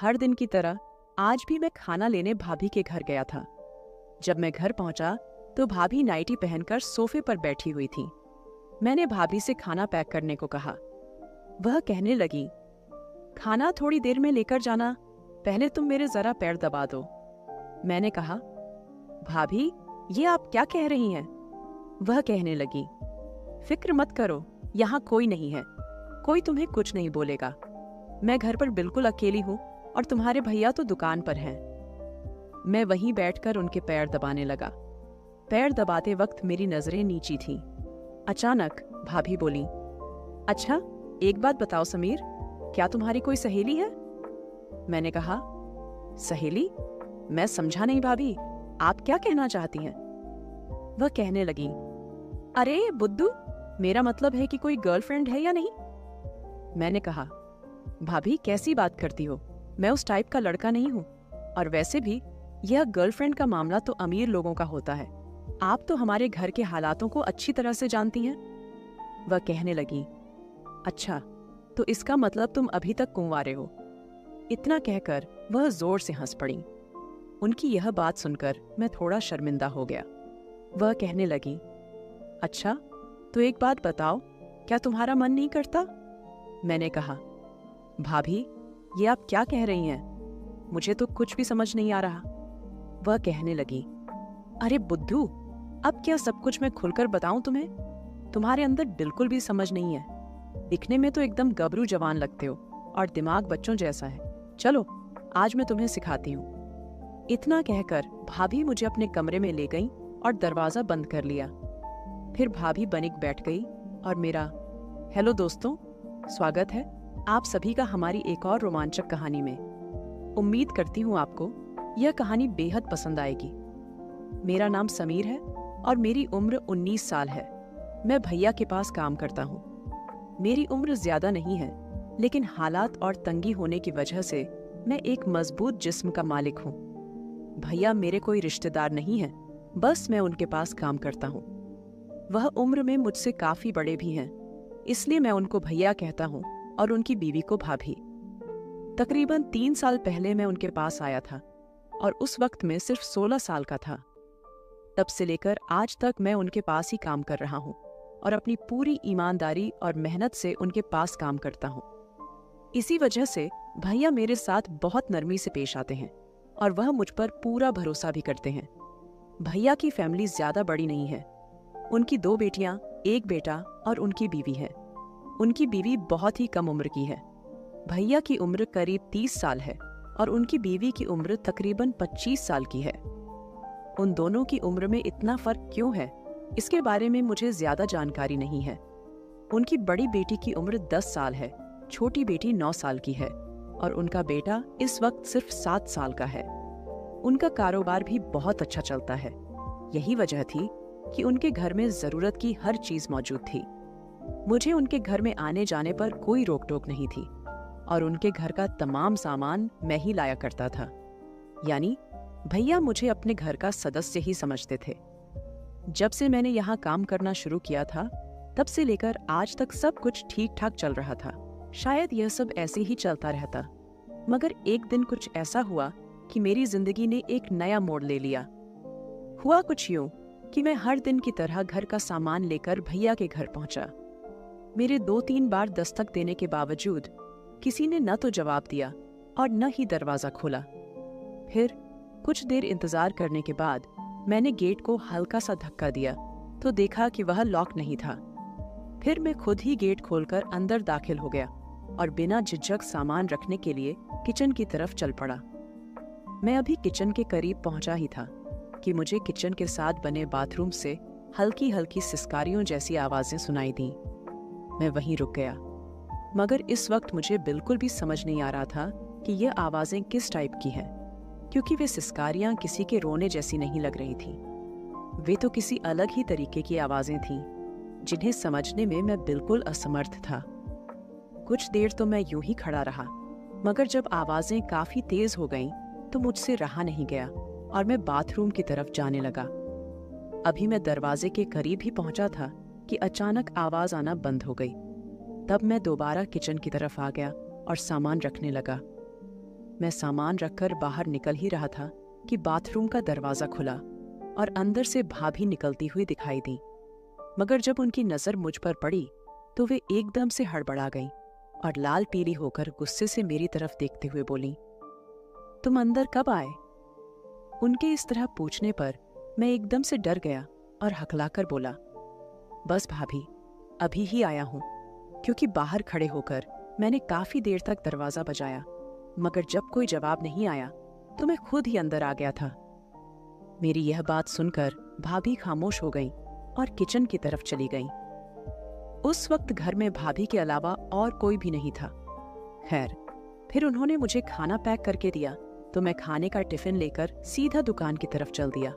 हर दिन की तरह आज भी मैं खाना लेने भाभी के घर गया था। जब मैं घर पहुंचा तो भाभी नाइटी पहनकर सोफे पर बैठी हुई थी। मैंने भाभी से खाना पैक करने को कहा। वह कहने लगी, खाना थोड़ी देर में लेकर जाना, पहले तुम मेरे जरा पैर दबा दो। मैंने कहा, भाभी ये आप क्या कह रही हैं? वह कहने लगी, फिक्र मत करो, यहाँ कोई नहीं है, कोई तुम्हें कुछ नहीं बोलेगा। मैं घर पर बिल्कुल अकेली हूँ और तुम्हारे भैया तो दुकान पर हैं। मैं वहीं बैठकर उनके पैर दबाने लगा। पैर दबाते वक्त मेरी नजरें नीची थीं। अचानक भाभी बोली, अच्छा एक बात बताओ समीर, क्या तुम्हारी कोई सहेली है? मैंने कहा, सहेली? मैं समझा नहीं भाभी, आप क्या कहना चाहती हैं? वह कहने लगी, अरे बुद्धू, मेरा मतलब है कि कोई गर्लफ्रेंड है या नहीं? मैंने कहा, भाभी कैसी बात करती हो, मैं उस टाइप का लड़का नहीं हूं, और वैसे भी यह गर्लफ्रेंड का मामला तो अमीर लोगों का होता है। आप तो हमारे घर के हालातों को अच्छी तरह से जानती हैं। वह कहने लगी, अच्छा तो इसका मतलब तुम अभी तक कुंवारे हो। इतना कहकर वह जोर से हंस पड़ी। उनकी यह बात सुनकर मैं थोड़ा शर्मिंदा हो गया। वह कहने लगी, अच्छा तो एक बात बताओ, क्या तुम्हारा मन नहीं करता? मैंने कहा, भाभी ये आप क्या कह रही हैं? मुझे तो कुछ भी समझ नहीं आ रहा। वह कहने लगी, अरे बुद्धू, अब क्या सब कुछ मैं खुलकर बताऊं तुम्हें? तुम्हारे अंदर बिल्कुल भी समझ नहीं है। दिखने में तो एकदम गबरू जवान लगते हो और दिमाग बच्चों जैसा है। चलो आज मैं तुम्हें सिखाती हूँ। इतना कहकर भाभी मुझे अपने कमरे में ले गई और दरवाजा बंद कर लिया। फिर भाभी बनिक बैठ गई और मेरा, हेलो दोस्तों, स्वागत है आप सभी का हमारी एक और रोमांचक कहानी में। उम्मीद करती हूँ आपको यह कहानी बेहद पसंद आएगी। मेरा नाम समीर है और मेरी उम्र 19 साल है। मैं भैया के पास काम करता हूँ। मेरी उम्र ज्यादा नहीं है, लेकिन हालात और तंगी होने की वजह से मैं एक मजबूत जिस्म का मालिक हूँ। भैया मेरे कोई रिश्तेदार नहीं है, बस मैं उनके पास काम करता हूँ। वह उम्र में मुझसे काफी बड़े भी हैं, इसलिए मैं उनको भैया कहता हूँ और उनकी बीवी को भाभी। तकरीबन 3 साल पहले मैं उनके पास आया था और उस वक्त मैं सिर्फ 16 साल का था। तब से लेकर आज तक मैं उनके पास ही काम कर रहा हूँ और अपनी पूरी ईमानदारी और मेहनत से उनके पास काम करता हूँ। इसी वजह से भैया मेरे साथ बहुत नरमी से पेश आते हैं और वह मुझ पर पूरा भरोसा भी करते हैं। भैया की फैमिली ज्यादा बड़ी नहीं है। उनकी 2 बेटियां, 1 बेटा और उनकी बीवी है। उनकी बीवी बहुत ही कम उम्र की है। भैया की उम्र करीब 30 साल है और उनकी बीवी की उम्र तकरीबन 25 साल की है। उन दोनों की उम्र में इतना फर्क क्यों है, इसके बारे में मुझे ज्यादा जानकारी नहीं है। उनकी बड़ी बेटी की उम्र 10 साल है, छोटी बेटी 9 साल की है और उनका बेटा इस वक्त सिर्फ 7 साल का है। उनका कारोबार भी बहुत अच्छा चलता है। यही वजह थी कि उनके घर में जरूरत की हर चीज मौजूद थी। मुझे उनके घर में आने जाने पर कोई रोक टोक नहीं थी और उनके घर का तमाम सामान मैं ही लाया करता था। यानी भैया मुझे अपने घर का सदस्य ही समझते थे। जब से मैंने यहाँ काम करना शुरू किया था, तब से लेकर आज तक सब कुछ ठीक ठाक चल रहा था। शायद यह सब ऐसे ही चलता रहता, मगर एक दिन कुछ ऐसा हुआ कि मेरी जिंदगी ने एक नया मोड़ ले लिया। हुआ कुछ यूं कि मैं हर दिन की तरह घर का सामान लेकर भैया के घर पहुंचा। मेरे 2-3 बार दस्तक देने के बावजूद किसी ने न तो जवाब दिया और न ही दरवाजा खोला। फिर कुछ देर इंतजार करने के बाद मैंने गेट को हल्का सा धक्का दिया तो देखा कि वह लॉक नहीं था। फिर मैं खुद ही गेट खोलकर अंदर दाखिल हो गया और बिना झिझक सामान रखने के लिए किचन की तरफ चल पड़ा। मैं अभी किचन के करीब पहुंचा ही था कि मुझे किचन के साथ बने बाथरूम से हल्की हल्की सिसकारियों जैसी आवाजें सुनाई दी। मैं वहीं रुक गया, मगर इस वक्त मुझे बिल्कुल भी समझ नहीं आ रहा था कि ये आवाजें किस टाइप की हैं, क्योंकि वे सिसकारियां किसी के रोने जैसी नहीं लग रही थी। वे तो किसी अलग ही तरीके की आवाजें थीं, जिन्हें समझने में मैं बिल्कुल असमर्थ था। कुछ देर तो मैं यूं ही खड़ा रहा, मगर जब आवाजें काफी तेज हो गईं, तो मुझसे रहा नहीं गया और मैं बाथरूम की तरफ जाने लगा। अभी मैं दरवाजे के करीब ही पहुंचा था कि अचानक आवाज आना बंद हो गई। तब मैं दोबारा किचन की तरफ आ गया और सामान रखने लगा। मैं सामान रखकर बाहर निकल ही रहा था कि बाथरूम का दरवाजा खुला और अंदर से भाभी निकलती हुई दिखाई दी। मगर जब उनकी नजर मुझ पर पड़ी तो वे एकदम से हड़बड़ा गईं और लाल पीली होकर गुस्से से मेरी तरफ देखते हुए बोलीं, तुम अंदर कब आए? उनके इस तरह पूछने पर मैं एकदम से डर गया और हकलाकर बोला, बस भाभी, अभी ही आया हूं। क्योंकि बाहर खड़े होकर मैंने काफी देर तक दरवाजा बजाया, मगर जब कोई जवाब नहीं आया तो मैं खुद ही अंदर आ गया था। मेरी यह बात सुनकर भाभी खामोश हो गई और किचन की तरफ चली गई। उस वक्त घर में भाभी के अलावा और कोई भी नहीं था। खैर, फिर उन्होंने मुझे खाना पैक करके दिया तो मैं खाने का टिफिन लेकर सीधा दुकान की तरफ चल दिया।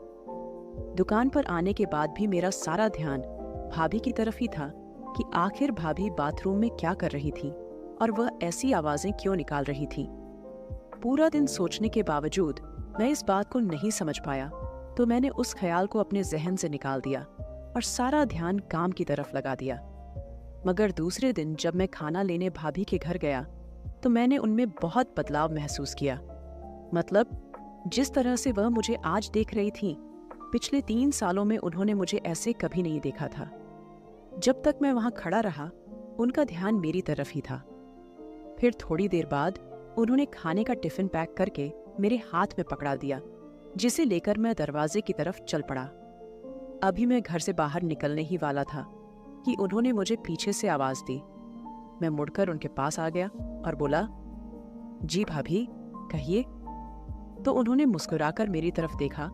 दुकान पर आने के बाद भी मेरा सारा ध्यान भाभी की तरफ ही था कि आखिर भाभी बाथरूम में क्या कर रही थी और वह ऐसी आवाजें क्यों निकाल रही थी। पूरा दिन सोचने के बावजूद मैं इस बात को नहीं समझ पाया, तो मैंने उस ख्याल को अपने जहन से निकाल दिया और सारा ध्यान काम की तरफ लगा दिया। मगर दूसरे दिन जब मैं खाना लेने भाभी के घर गया तो मैंने उनमें बहुत बदलाव महसूस किया। मतलब जिस तरह से वह मुझे आज देख रही थी, पिछले 3 सालों में उन्होंने मुझे ऐसे कभी नहीं देखा था। जब तक मैं वहां खड़ा रहा, उनका ध्यान मेरी तरफ ही था। फिर थोड़ी देर बाद उन्होंने खाने का टिफिन पैक करके मेरे हाथ में पकड़ा दिया, जिसे लेकर मैं दरवाजे की तरफ चल पड़ा। अभी मैं घर से बाहर निकलने ही वाला था कि उन्होंने मुझे पीछे से आवाज दी। मैं मुड़कर उनके पास आ गया और बोला, जी भाभी, कहिए। तो उन्होंने मुस्कुराकर मेरी तरफ देखा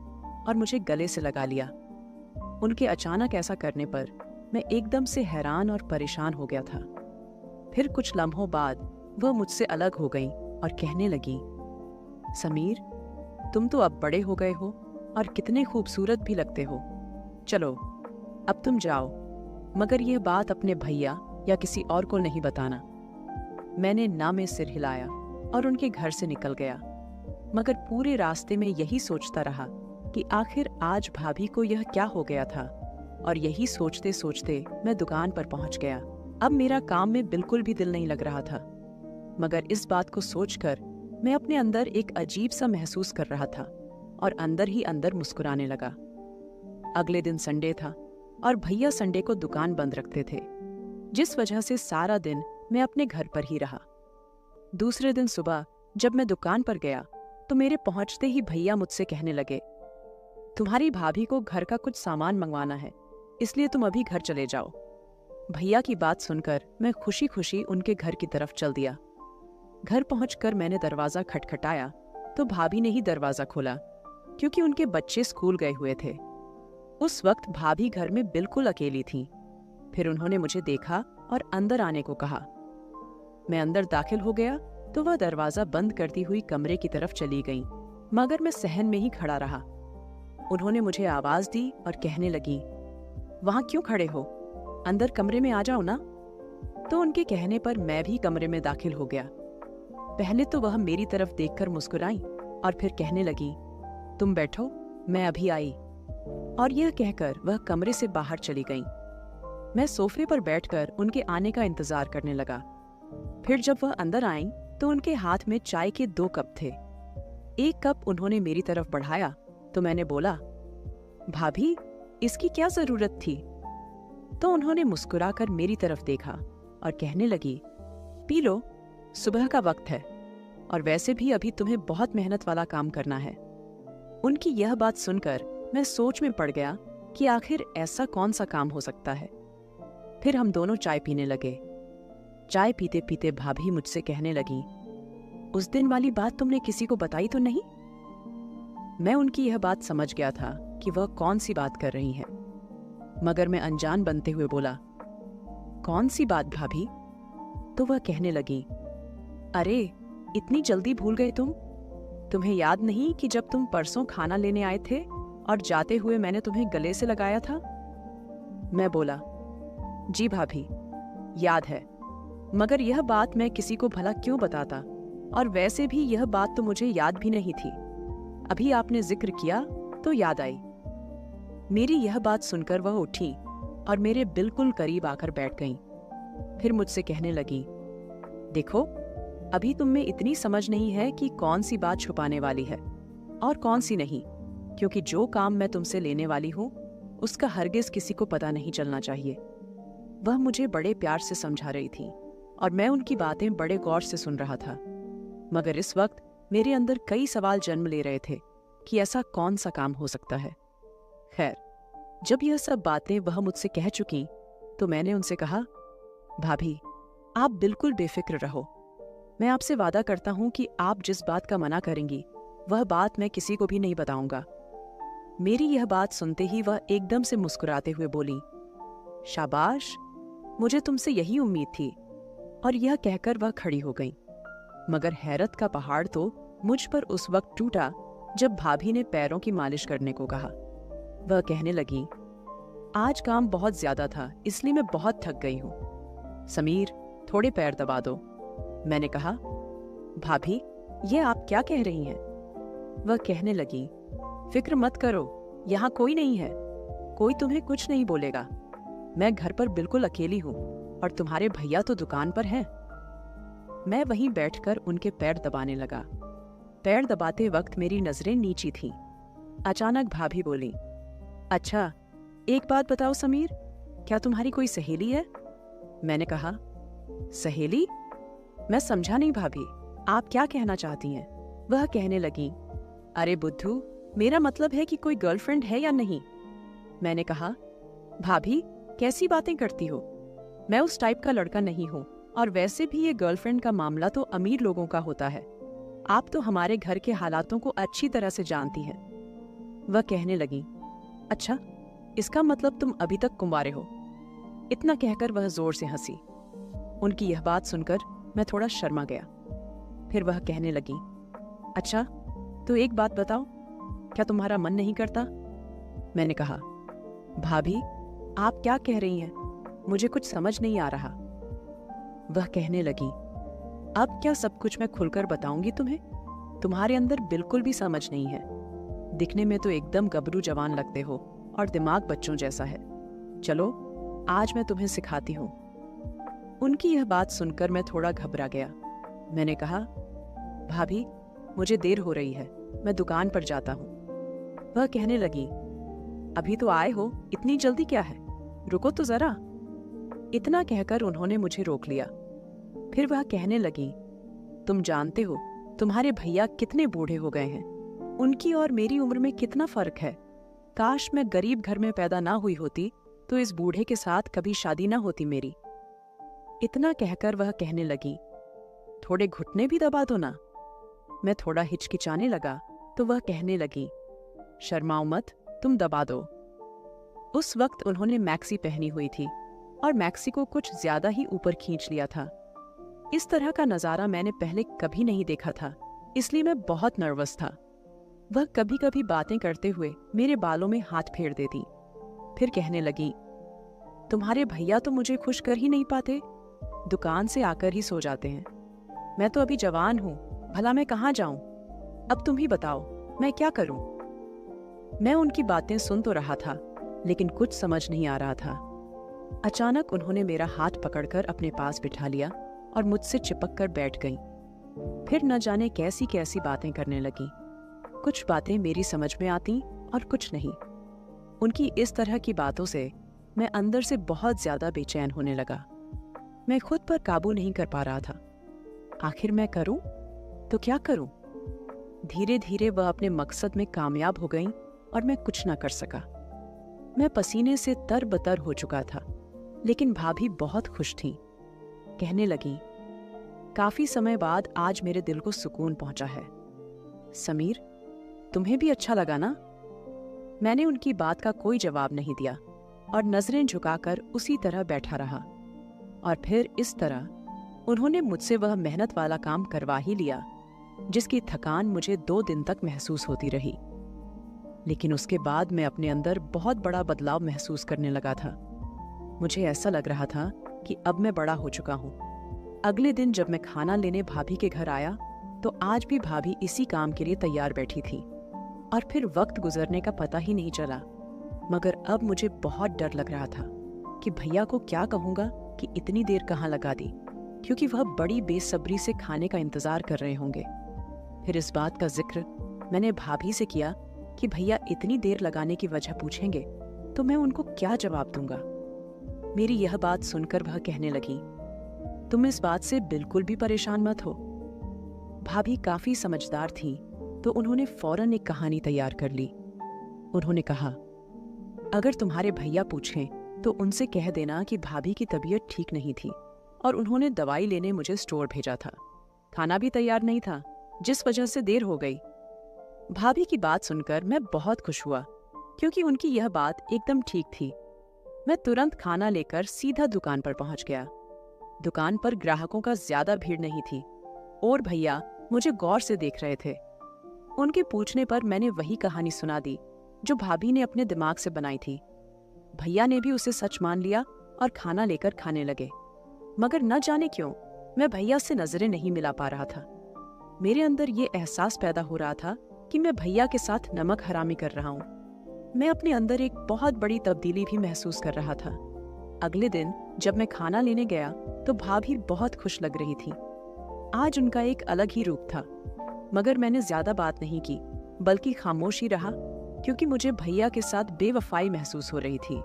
और मुझे गले से लगा लिया। उनके अचानक ऐसा करने पर मैं एकदम से हैरान और परेशान हो गया था। फिर कुछ लम्हों बाद वह मुझसे अलग हो गई और कहने लगी, समीर, तुम तो अब बड़े हो गए हो और कितने खूबसूरत भी लगते हो। चलो, अब तुम जाओ, मगर यह बात अपने भैया या किसी और को नहीं बताना। मैंने ना में सिर हिलाया और उनके घर से निकल गया, मगर पूरे रास्ते में यही सोचता रहा कि आखिर आज भाभी को यह क्या हो गया था। और यही सोचते सोचते मैं दुकान पर पहुंच गया। अब मेरा काम में बिल्कुल भी दिल नहीं लग रहा था, मगर इस बात को सोचकर मैं अपने अंदर एक अजीब सा महसूस कर रहा था और अंदर ही अंदर मुस्कुराने लगा। अगले दिन संडे था और भैया संडे को दुकान बंद रखते थे, जिस वजह से सारा दिन मैं अपने घर पर ही रहा। दूसरे दिन सुबह जब मैं दुकान पर गया तो मेरे पहुंचते ही भैया मुझसे कहने लगे, तुम्हारी भाभी को घर का कुछ सामान मंगवाना है, इसलिए तुम अभी घर चले जाओ। भैया की बात सुनकर मैं खुशी खुशी उनके घर की तरफ चल दिया। घर पहुंचकर मैंने दरवाजा खटखटाया तो भाभी ने ही दरवाजा खोला, क्योंकि उनके बच्चे स्कूल गए हुए थे। उस वक्त भाभी घर में बिल्कुल अकेली थीं। फिर उन्होंने मुझे देखा और अंदर आने को कहा। मैं अंदर दाखिल हो गया तो वह दरवाजा बंद करती हुई कमरे की तरफ चली गईं, मगर मैं सहन में ही खड़ा रहा। उन्होंने मुझे आवाज दी और कहने लगी, वहां क्यों खड़े हो, अंदर कमरे में आ जाओ ना। तो उनके कहने पर मैं भी कमरे में दाखिल हो गया। पहले तो वह मेरी तरफ देखकर मुस्कुराई और फिर कहने लगी, तुम बैठो, मैं अभी आई। और यह कहकर वह कमरे से बाहर चली गईं। मैं सोफे पर बैठकर उनके आने का इंतजार करने लगा। फिर जब वह अंदर आईं तो उनके हाथ में चाय के 2 कप थे। एक कप उन्होंने मेरी तरफ बढ़ाया तो मैंने बोला, भाभी, इसकी क्या जरूरत थी? तो उन्होंने मुस्कुराकर मेरी तरफ देखा और कहने लगी, पी लो, सुबह का वक्त है और वैसे भी अभी तुम्हें बहुत मेहनत वाला काम करना है। उनकी यह बात सुनकर मैं सोच में पड़ गया कि आखिर ऐसा कौन सा काम हो सकता है। फिर हम दोनों चाय पीने लगे। चाय पीते पीते भाभी मुझसे कहने लगी, उस दिन वाली बात तुमने किसी को बताई तो नहीं? मैं उनकी यह बात समझ गया था कि वह कौन सी बात कर रही हैं, मगर मैं अनजान बनते हुए बोला, कौन सी बात भाभी? तो वह कहने लगी, अरे, इतनी जल्दी भूल गए तुम? तुम्हें याद नहीं कि जब तुम परसों खाना लेने आए थे और जाते हुए मैंने तुम्हें गले से लगाया था? मैं बोला, जी भाभी, याद है, मगर यह बात मैं किसी को भला क्यों बताता, और वैसे भी यह बात तो मुझे याद भी नहीं थी। अभी आपने जिक्र किया तो याद आई। मेरी यह बात सुनकर वह उठी और मेरे बिल्कुल करीब आकर बैठ गईं। फिर मुझसे कहने लगी, देखो, अभी तुम में इतनी समझ नहीं है कि कौन सी बात छुपाने वाली है और कौन सी नहीं, क्योंकि जो काम मैं तुमसे लेने वाली हूँ उसका हरगिज किसी को पता नहीं चलना चाहिए। वह मुझे बड़े प्यार से समझा रही थी और मैं उनकी बातें बड़े गौर से सुन रहा था, मगर इस वक्त मेरे अंदर कई सवाल जन्म ले रहे थे कि ऐसा कौन सा काम हो सकता है। खैर, जब यह सब बातें वह मुझसे कह चुकी तो मैंने उनसे कहा, भाभी, आप बिल्कुल बेफिक्र रहो। मैं आपसे वादा करता हूं कि आप जिस बात का मना करेंगी वह बात मैं किसी को भी नहीं बताऊंगा। मेरी यह बात सुनते ही वह एकदम से मुस्कुराते हुए बोली, शाबाश, मुझे तुमसे यही उम्मीद थी। और यह कहकर वह खड़ी हो गई। मगर हैरत का पहाड़ तो मुझ पर उस वक्त टूटा जब भाभी ने पैरों की मालिश करने को कहा। वह कहने लगी, आज काम बहुत ज्यादा था इसलिए मैं बहुत थक गई हूं। समीर, थोड़े पैर दबा दो। मैंने कहा, भाभी, ये आप क्या कह रही हैं? वह कहने लगी, फिक्र मत करो, यहाँ कोई नहीं है, कोई तुम्हें कुछ नहीं बोलेगा। मैं घर पर बिल्कुल अकेली हूँ और तुम्हारे भैया तो दुकान पर हैं। मैं वहीं बैठकर उनके पैर दबाने लगा। पैर दबाते वक्त मेरी नजरें नीची थीं। अचानक भाभी बोली, अच्छा, एक बात बताओ समीर, क्या तुम्हारी कोई सहेली है? मैंने कहा, सहेली? मैं समझा नहीं भाभी, आप क्या कहना चाहती हैं? वह कहने लगी, अरे बुद्धू, मेरा मतलब है कि कोई गर्लफ्रेंड है या नहीं। मैंने कहा, भाभी, कैसी बातें करती हो? मैं उस टाइप का लड़का नहीं हूँ और वैसे भी ये गर्लफ्रेंड का मामला तो अमीर लोगों का होता है। आप तो हमारे घर के हालातों को अच्छी तरह से जानती हैं। वह कहने लगी, अच्छा, इसका मतलब तुम अभी तक कुंवारे हो? इतना कहकर वह जोर से हंसी। उनकी यह बात सुनकर मैं थोड़ा शर्मा गया। फिर वह कहने लगी, अच्छा, तो एक बात बताओ, क्या तुम्हारा मन नहीं करता? मैंने कहा, भाभी, आप क्या कह रही हैं? मुझे कुछ समझ नहीं आ रहा। वह कहने लगी, अब क्या सब कुछ मैं खुलकर बताऊंगी तुम्हें? तुम्हारे अंदर बिल्कुल भी समझ नहीं है। दिखने में तो एकदम गबरू जवान लगते हो और दिमाग बच्चों जैसा है। चलो, आज मैं तुम्हें सिखाती हूँ। उनकी यह बात सुनकर मैं थोड़ा घबरा गया। मैंने कहा, भाभी, मुझे देर हो रही है, मैं दुकान पर जाता हूँ। वह कहने लगी, अभी तो आए हो, इतनी जल्दी क्या है? रुको तो जरा। इतना कहकर उन्होंने मुझे रोक लिया। फिर वह कहने लगी, तुम जानते हो तुम्हारे भैया कितने बूढ़े हो गए हैं। उनकी और मेरी उम्र में कितना फर्क है। काश मैं गरीब घर में पैदा ना हुई होती तो इस बूढ़े के साथ कभी शादी ना होती मेरी। इतना कहकर वह कहने लगी, थोड़े घुटने भी दबा दो ना। मैं थोड़ा हिचकिचाने लगा तो वह कहने लगी, शर्माओ मत, तुम दबा दो। उस वक्त उन्होंने मैक्सी पहनी हुई थी और मैक्सी को कुछ ज्यादा ही ऊपर खींच लिया था। इस तरह का नजारा मैंने पहले कभी नहीं देखा था, इसलिए मैं बहुत नर्वस था। वह कभी कभी बातें करते हुए मेरे बालों में हाथ फेर देती। फिर कहने लगी, तुम्हारे भैया तो मुझे खुश कर ही नहीं पाते, दुकान से आकर ही सो जाते हैं। मैं तो अभी जवान हूं, भला मैं कहाँ जाऊं? अब तुम ही बताओ, मैं क्या करूं? मैं उनकी बातें सुन तो रहा था, लेकिन कुछ समझ नहीं आ रहा था। अचानक उन्होंने मेरा हाथ पकड़कर अपने पास बिठा लिया और मुझसे चिपक कर बैठ गईं। फिर न जाने कैसी कैसी बातें करने लगी। कुछ बातें मेरी समझ में आती और कुछ नहीं। उनकी इस तरह की बातों से मैं अंदर से बहुत ज्यादा बेचैन होने लगा। मैं खुद पर काबू नहीं कर पा रहा था। आखिर मैं करूं तो क्या करूं? धीरे धीरे वह अपने मकसद में कामयाब हो गईं और मैं कुछ ना कर सका। मैं पसीने से तरबतर हो चुका था, लेकिन भाभी बहुत खुश थीं। कहने लगी, काफी समय बाद आज मेरे दिल को सुकून पहुंचा है। समीर, तुम्हें भी अच्छा लगा ना? मैंने उनकी बात का कोई जवाब नहीं दिया और नजरें झुकाकर उसी तरह बैठा रहा। और फिर इस तरह उन्होंने मुझसे वह मेहनत वाला काम करवा ही लिया जिसकी थकान मुझे 2 दिन तक महसूस होती रही। लेकिन उसके बाद मैं अपने अंदर बहुत बड़ा बदलाव महसूस करने लगा था। मुझे ऐसा लग रहा था कि अब मैं बड़ा हो चुका हूँ। अगले दिन जब मैं खाना लेने भाभी के घर आया तो आज भी भाभी इसी काम के लिए तैयार बैठी थी और फिर वक्त गुजरने का पता ही नहीं चला। मगर अब मुझे बहुत डर लग रहा था कि भैया को क्या कहूँगा कि इतनी देर कहाँ लगा दी। क्योंकि वह बड़ी बेसब्री से खाने का इंतजार कर रहे होंगे। फिर इस बात का जिक्र मैंने भाभी से किया कि भैया इतनी देर लगाने की वजह पूछेंगे तो मैं उनको क्या जवाब दूंगा। मेरी यह बात सुनकर वह कहने लगी, तुम इस बात से बिल्कुल भी परेशान मत हो। भाभी काफी समझदार थी तो उन्होंने फौरन एक कहानी तैयार कर ली। उन्होंने कहा, अगर तुम्हारे भैया पूछें तो उनसे कह देना कि भाभी की तबीयत ठीक नहीं थी और उन्होंने दवाई लेने मुझे स्टोर भेजा था। खाना भी तैयार नहीं था, जिस वजह से देर हो गई। भाभी की बात सुनकर मैं बहुत खुश हुआ क्योंकि उनकी यह बात एकदम ठीक थी। मैं तुरंत खाना लेकर सीधा दुकान पर पहुंच गया। दुकान पर ग्राहकों का ज्यादा भीड़ नहीं थी और भैया मुझे गौर से देख रहे थे। उनके पूछने पर मैंने वही कहानी सुना दी जो भाभी ने अपने दिमाग से बनाई थी। भैया ने भी उसे सच मान लिया और खाना लेकर खाने लगे। मगर न जाने क्यों मैं भैया से नजरें नहीं मिला पा रहा था। मेरे अंदर ये एहसास पैदा हो रहा था कि मैं भैया के साथ नमक हरामी कर रहा हूँ। मैं अपने अंदर एक बहुत बड़ी तब्दीली भी महसूस कर रहा था। अगले दिन जब मैं खाना लेने गया तो भाभी बहुत खुश लग रही थी। आज उनका एक अलग ही रूप था। मगर मैंने ज्यादा बात नहीं की, बल्कि खामोश ही रहा क्योंकि मुझे भैया के साथ बेवफाई महसूस हो रही थी।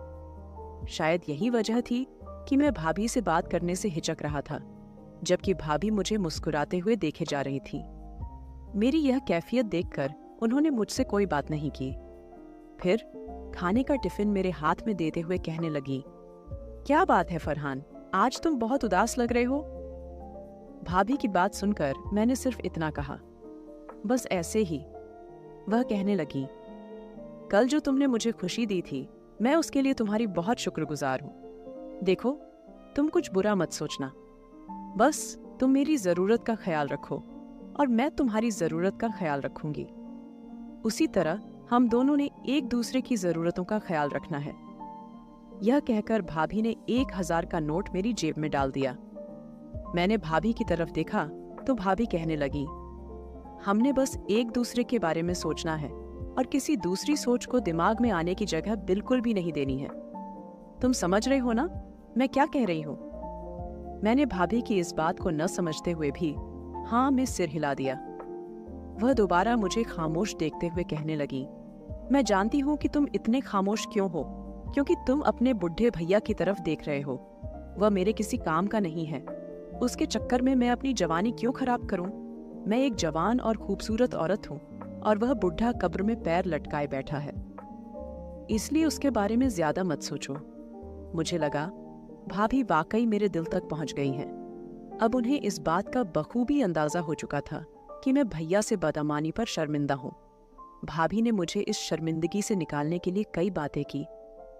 शायद यही वजह थी कि मैं भाभी से बात करने से हिचक रहा था, जबकि भाभी मुझे मुस्कुराते हुए देखे जा रही थी। मेरी यह कैफियत देखकर उन्होंने मुझसे कोई बात नहीं की। फिर खाने का टिफिन मेरे हाथ में देते हुए कहने लगी, क्या बात है फरहान, आज तुम बहुत उदास लग रहे हो। भाभी की बात सुनकर मैंने सिर्फ इतना कहा, बस ऐसे ही। वह कहने लगी, कल जो तुमने मुझे खुशी दी थी, मैं उसके लिए तुम्हारी बहुत शुक्रगुजार हूँ। देखो, तुम कुछ बुरा मत सोचना, बस तुम मेरी जरूरत का ख्याल रखो और मैं तुम्हारी जरूरत का ख्याल रखूंगी। उसी तरह हम दोनों ने एक दूसरे की जरूरतों का ख्याल रखना है। यह कहकर भाभी ने 1000 का नोट मेरी जेब में डाल दिया। मैंने भाभी की तरफ देखा तो भाभी कहने लगी, हमने बस एक दूसरे के बारे में सोचना है और किसी दूसरी सोच को दिमाग में आने की जगह बिल्कुल भी नहीं देनी है। तुम समझ रहे हो ना मैं क्या कह रही हूँ? मैंने भाभी की इस बात को न समझते हुए भी हाँ में सिर हिला दिया। वह दोबारा मुझे खामोश देखते हुए कहने लगी, मैं जानती हूँ कि तुम इतने खामोश क्यों हो, क्योंकि तुम अपने बुढ़े भैया की तरफ देख रहे हो। वह मेरे किसी काम का नहीं है। उसके चक्कर में मैं अपनी जवानी क्यों खराब करूं? मैं एक जवान और खूबसूरत औरत हूँ और वह बुढ़ा कब्र में पैर लटकाए बैठा है। इसलिए उसके बारे में ज्यादा मत सोचो। मुझे लगा भाभी वाकई मेरे दिल तक पहुंच गई हैं। अब उन्हें इस बात का बखूबी अंदाजा हो चुका था कि मैं भैया से बदअमानी पर शर्मिंदा हूँ। भाभी ने मुझे इस शर्मिंदगी से निकालने के लिए कई बातें की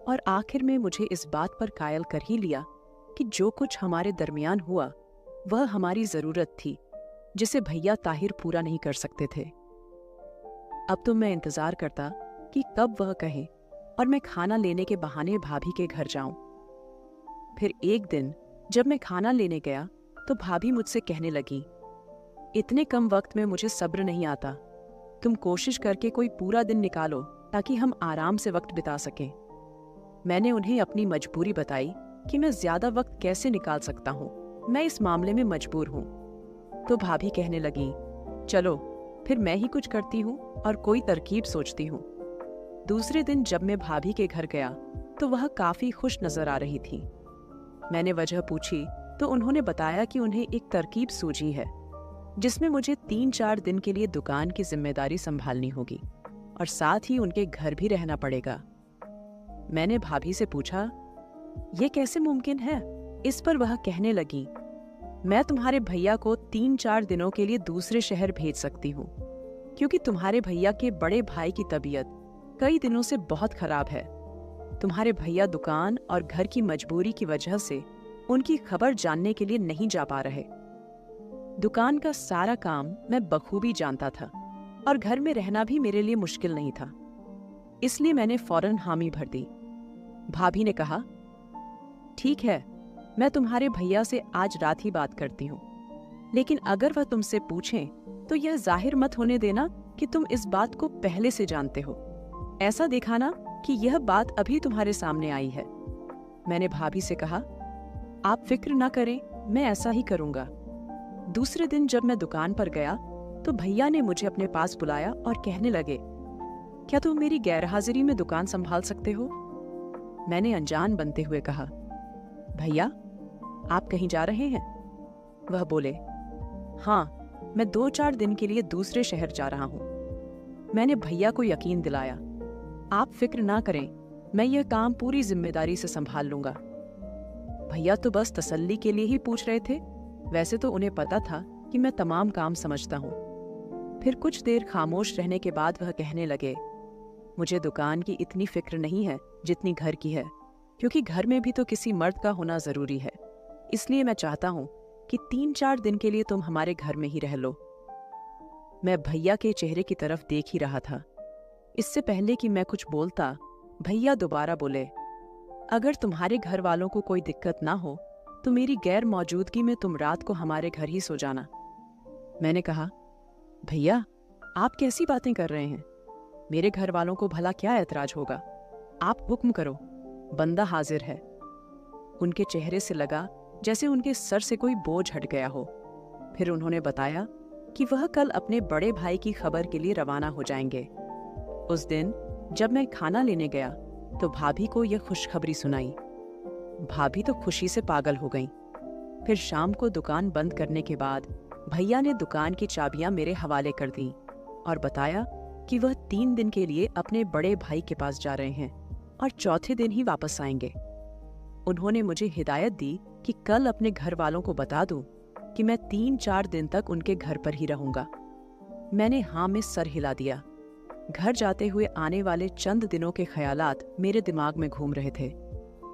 और आखिर में मुझे इस बात पर कायल कर ही लिया कि जो कुछ हमारे दरमियान हुआ वह हमारी जरूरत थी, जिसे भैया ताहिर पूरा नहीं कर सकते थे। अब तो मैं इंतजार करता कि कब वह कहे और मैं खाना लेने के बहाने भाभी के घर जाऊं। फिर एक दिन जब मैं खाना लेने गया तो भाभी मुझसे कहने लगी, इतने कम वक्त में मुझे सब्र नहीं आता। तुम कोशिश करके कोई पूरा दिन निकालो ताकि हम आराम से वक्त बिता सकें। मैंने उन्हें अपनी मजबूरी बताई कि मैं ज्यादा वक्त कैसे निकाल सकता हूँ, मैं इस मामले में मजबूर हूँ। तो भाभी कहने लगी, चलो फिर मैं ही कुछ करती हूँ और कोई तरकीब सोचती हूँ। दूसरे दिन जब मैं भाभी के घर गया तो वह काफी खुश नजर आ रही थी। मैंने वजह पूछी तो उन्होंने बताया कि उन्हें एक तरकीब सूझी है जिसमें मुझे 3-4 दिन के लिए दुकान की जिम्मेदारी संभालनी होगी और साथ ही उनके घर भी रहना पड़ेगा। मैंने भाभी से पूछा, ये कैसे मुमकिन है? इस पर वह कहने लगी, मैं तुम्हारे भैया को 3-4 दिनों के लिए दूसरे शहर भेज सकती हूँ क्योंकि तुम्हारे भैया के बड़े भाई की तबीयत कई दिनों से बहुत खराब है। तुम्हारे भैया दुकान और घर की मजबूरी की वजह से उनकी खबर जानने के लिए नहीं जा पा रहे। दुकान का सारा काम मैं बखूबी जानता था और घर में रहना भी मेरे लिए मुश्किल नहीं था, इसलिए मैंने फौरन हामी भर दी। भाभी ने कहा, ठीक है, मैं तुम्हारे भैया से आज रात ही बात करती हूँ, लेकिन अगर वह तुमसे पूछें तो यह जाहिर मत होने देना कि तुम इस बात को पहले से जानते हो। ऐसा दिखाना कि यह बात अभी तुम्हारे सामने आई है। मैंने भाभी से कहा, आप फिक्र न करें, मैं ऐसा ही करूंगा। दूसरे दिन जब मैं दुकान पर गया तो भैया ने मुझे अपने पास बुलाया और कहने लगे, क्या तुम मेरी गैरहाजिरी में दुकान संभाल सकते हो? मैंने अनजान बनते हुए कहा, भैया आप कहीं जा रहे हैं? वह बोले, हाँ, मैं 2-4 दिन के लिए दूसरे शहर जा रहा हूं। मैंने भैया को यकीन दिलाया, आप फिक्र ना करें, मैं यह काम पूरी जिम्मेदारी से संभाल लूंगा। भैया तो बस तसल्ली के लिए ही पूछ रहे थे, वैसे तो उन्हें पता था कि मैं तमाम काम समझता हूँ। फिर कुछ देर खामोश रहने के बाद वह कहने लगे, मुझे दुकान की इतनी फिक्र नहीं है जितनी घर की है, क्योंकि घर में भी तो किसी मर्द का होना जरूरी है। इसलिए मैं चाहता हूँ कि 3-4 दिन के लिए तुम हमारे घर में ही रह लो। मैं भैया के चेहरे की तरफ देख ही रहा था। इससे पहले कि मैं कुछ बोलता, भैया दोबारा बोले, अगर तुम्हारे घर वालों को कोई दिक्कत ना हो तो मेरी गैर मौजूदगी में तुम रात को हमारे घर ही सो जाना। मैंने कहा, भैया आप कैसी बातें कर रहे हैं? मेरे घर वालों को भला क्या ऐतराज होगा? आप हुक्म करो, बंदा हाजिर है। उनके चेहरे से लगा जैसे उनके सर से कोई बोझ हट गया हो। फिर उन्होंने बताया कि वह कल अपने बड़े भाई की खबर के लिए रवाना हो जाएंगे। उस दिन जब मैं खाना लेने गया तो भाभी को यह खुशखबरी सुनाई। भाभी तो खुशी से पागल हो गईं। फिर शाम को दुकान बंद करने के बाद भैया ने दुकान की चाबियां मेरे हवाले कर दी और बताया कि वह 3 दिन के लिए अपने बड़े भाई के पास जा रहे हैं और चौथे दिन ही वापस आएंगे। उन्होंने मुझे हिदायत दी कि कल अपने घर वालों को बता दूं कि मैं 3-4 दिन तक उनके घर पर ही रहूंगा। मैंने हाँ में सर हिला दिया। घर जाते हुए आने वाले चंद दिनों के ख्यालात मेरे दिमाग में घूम रहे थे।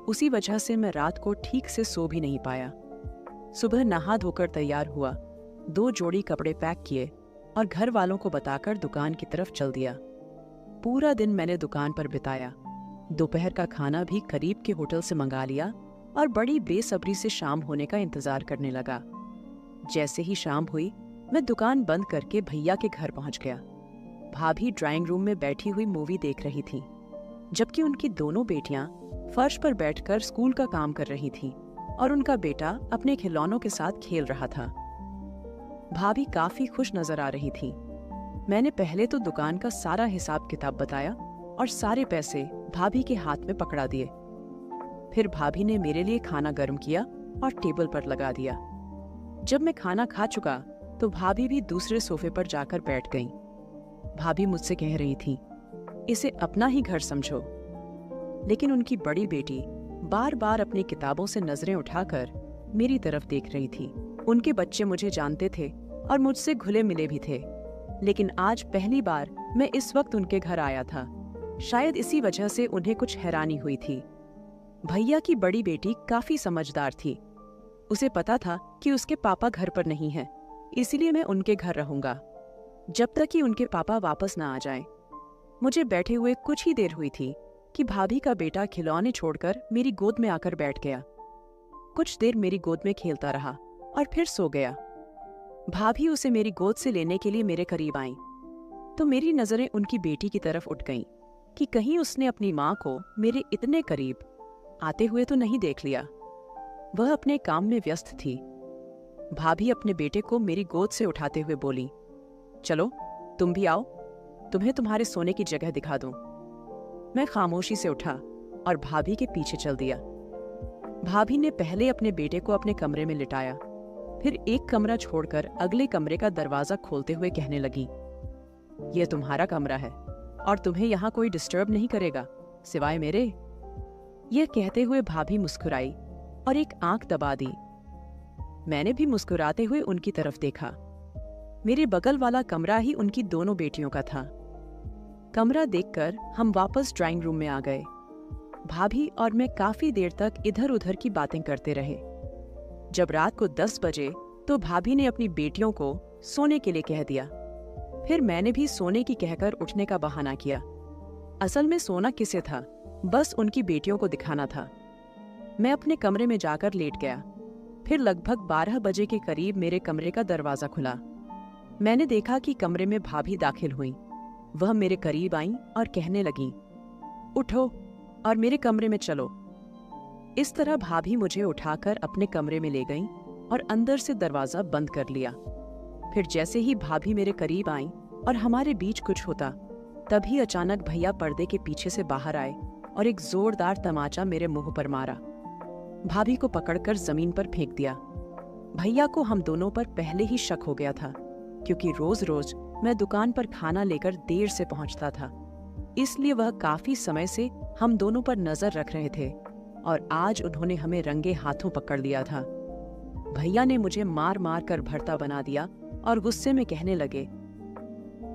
उसी वजह से मैं रात को ठीक से सो भी नहीं पाया। सुबह नहा धोकर तैयार हुआ, 2 जोड़ी कपड़े पैक किए और घर वालों को बताकर दुकान की तरफ चल दिया। पूरा दिन मैंने दुकान पर बिताया। दोपहर का खाना भी करीब के होटल से मंगा लिया और बड़ी बेसब्री से शाम होने का इंतजार करने लगा। जैसे ही शाम हुई, मैं दुकान बंद करके भैया के घर पहुंच गया। भाभी ड्राइंग रूम में बैठी हुई मूवी देख रही थी, जबकि उनकी दोनों बेटियां फर्श पर बैठकर स्कूल का काम कर रही थीं और उनका बेटा अपने खिलौनों के साथ खेल रहा था। भाभी काफी खुश नजर आ रही थी। मैंने पहले तो दुकान का सारा हिसाब किताब बताया और सारे पैसे भाभी के हाथ में पकड़ा दिए। फिर भाभी ने मेरे लिए खाना गर्म किया और टेबल पर लगा दिया। जब मैं खाना खा चुका तो भाभी भी दूसरे सोफे पर जाकर बैठ गईं। भाभी मुझसे कह रही थी, इसे अपना ही घर समझो। लेकिन उनकी बड़ी बेटी बार बार अपनी किताबों से नजरें उठाकर मेरी तरफ देख रही थी। उनके बच्चे मुझे जानते थे और मुझसे घुले मिले भी थे, लेकिन आज पहली बार मैं इस वक्त उनके घर आया था। शायद इसी वजह से उन्हें कुछ हैरानी हुई थी। भैया की बड़ी बेटी काफी समझदार थी। उसे पता था कि उसके पापा घर पर नहीं हैं, इसीलिए मैं उनके घर रहूंगा जब तक कि उनके पापा वापस ना आ जाएं। मुझे बैठे हुए कुछ ही देर हुई थी कि भाभी का बेटा खिलौने छोड़कर मेरी गोद में आकर बैठ गया। कुछ देर मेरी गोद में खेलता रहा और फिर सो गया। भाभी उसे मेरी गोद से लेने के लिए मेरे करीब आईं, तो मेरी नजरें उनकी बेटी की तरफ उठ गईं कि कहीं उसने अपनी माँ को मेरे इतने करीब आते हुए तो नहीं देख लिया। वह अपने काम में व्यस्त थी। भाभी अपने बेटे को मेरी गोद से उठाते हुए बोली, चलो तुम भी आओ, तुम्हें तुम्हारे सोने की जगह दिखा दूं। मैं खामोशी से उठा और भाभी के पीछे चल दिया। भाभी ने पहले अपने बेटे को अपने कमरे में लिटाया, फिर एक कमरा छोड़कर अगले कमरे का दरवाजा खोलते हुए कहने लगी, यह तुम्हारा कमरा है और तुम्हें यहाँ कोई डिस्टर्ब नहीं करेगा सिवाय मेरे। यह कहते हुए भाभी मुस्कुराई और एक आंख दबा दी। मैंने भी मुस्कुराते हुए उनकी तरफ देखा। मेरे बगल वाला कमरा ही उनकी दोनों बेटियों का था। कमरा देखकर हम वापस ड्राइंग रूम में आ गए। भाभी और मैं काफी देर तक इधर उधर की बातें करते रहे। जब रात को 10 बजे तो भाभी ने अपनी बेटियों को सोने के लिए कह दिया। फिर मैंने भी सोने की कहकर उठने का बहाना किया। असल में सोना किसे था, बस उनकी बेटियों को दिखाना था। मैं अपने कमरे में जाकर लेट गया। फिर लगभग 12 बजे के करीब मेरे कमरे का दरवाजा खुला। मैंने देखा कि कमरे में भाभी दाखिल हुई। वह मेरे करीब आईं और कहने लगीं, उठो और मेरे कमरे में चलो। इस तरह भाभी मुझे उठाकर अपने कमरे में ले गईं और अंदर से दरवाजा बंद कर लिया। फिर जैसे ही भाभी मेरे करीब आई और हमारे बीच कुछ होता, तभी अचानक भैया पर्दे के पीछे से बाहर आए और एक जोरदार तमाचा मेरे मुंह पर मारा। भाभी को पकड़कर जमीन पर फेंक दिया। भैया को हम दोनों पर पहले ही शक हो गया था, क्योंकि रोज रोज मैं दुकान पर खाना लेकर देर से पहुंचता था, इसलिए वह काफी समय से हम दोनों पर नजर रख रहे थे और आज उन्होंने हमें रंगे हाथों पकड़ लिया था। भैया ने मुझे मार मार कर भरता बना दिया और गुस्से में कहने लगे,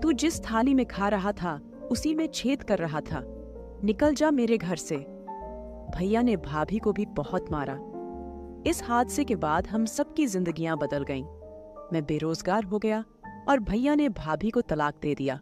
तू जिस थाली में खा रहा था उसी में छेद कर रहा था, निकल जा मेरे घर से। भैया ने भाभी को भी बहुत मारा। इस हादसे के बाद हम सबकी जिंदगियां बदल गईं। मैं बेरोजगार हो गया और भैया ने भाभी को तलाक दे दिया।